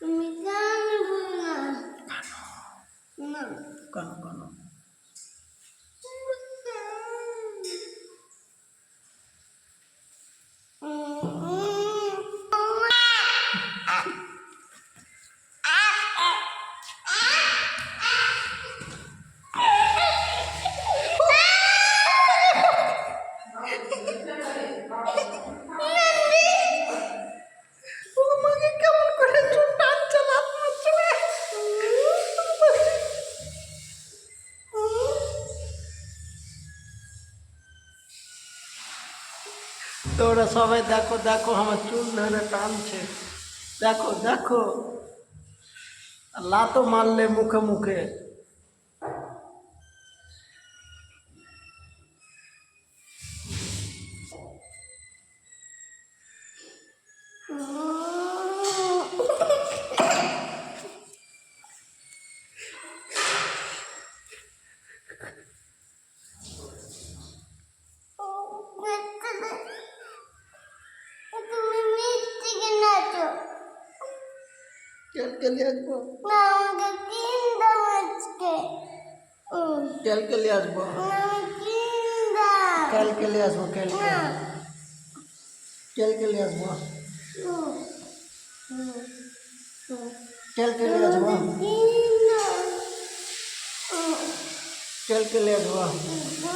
আমি জানবো না। না কেন কেন আমাকে কেমন করে টানছে লাত মারছে রে। তোরা সবাই দেখো দেখো আমার চুল ধরে টানছে, দেখো দেখো, লাতো মারলে মুখে মুখে। তুমি মিষ্টি কিনেছো? কালকে নিয়ে আসবো, না আমাকে কিন দাও আজকে। কালকে নিয়ে আসবো, আমাকে কিন দাও। কালকে নিয়ে আসবো, কালকে না কালকে নিয়ে আসবো, কালকে নিয়ে আসবো, কিন দাও। কালকে নিয়ে আসবো।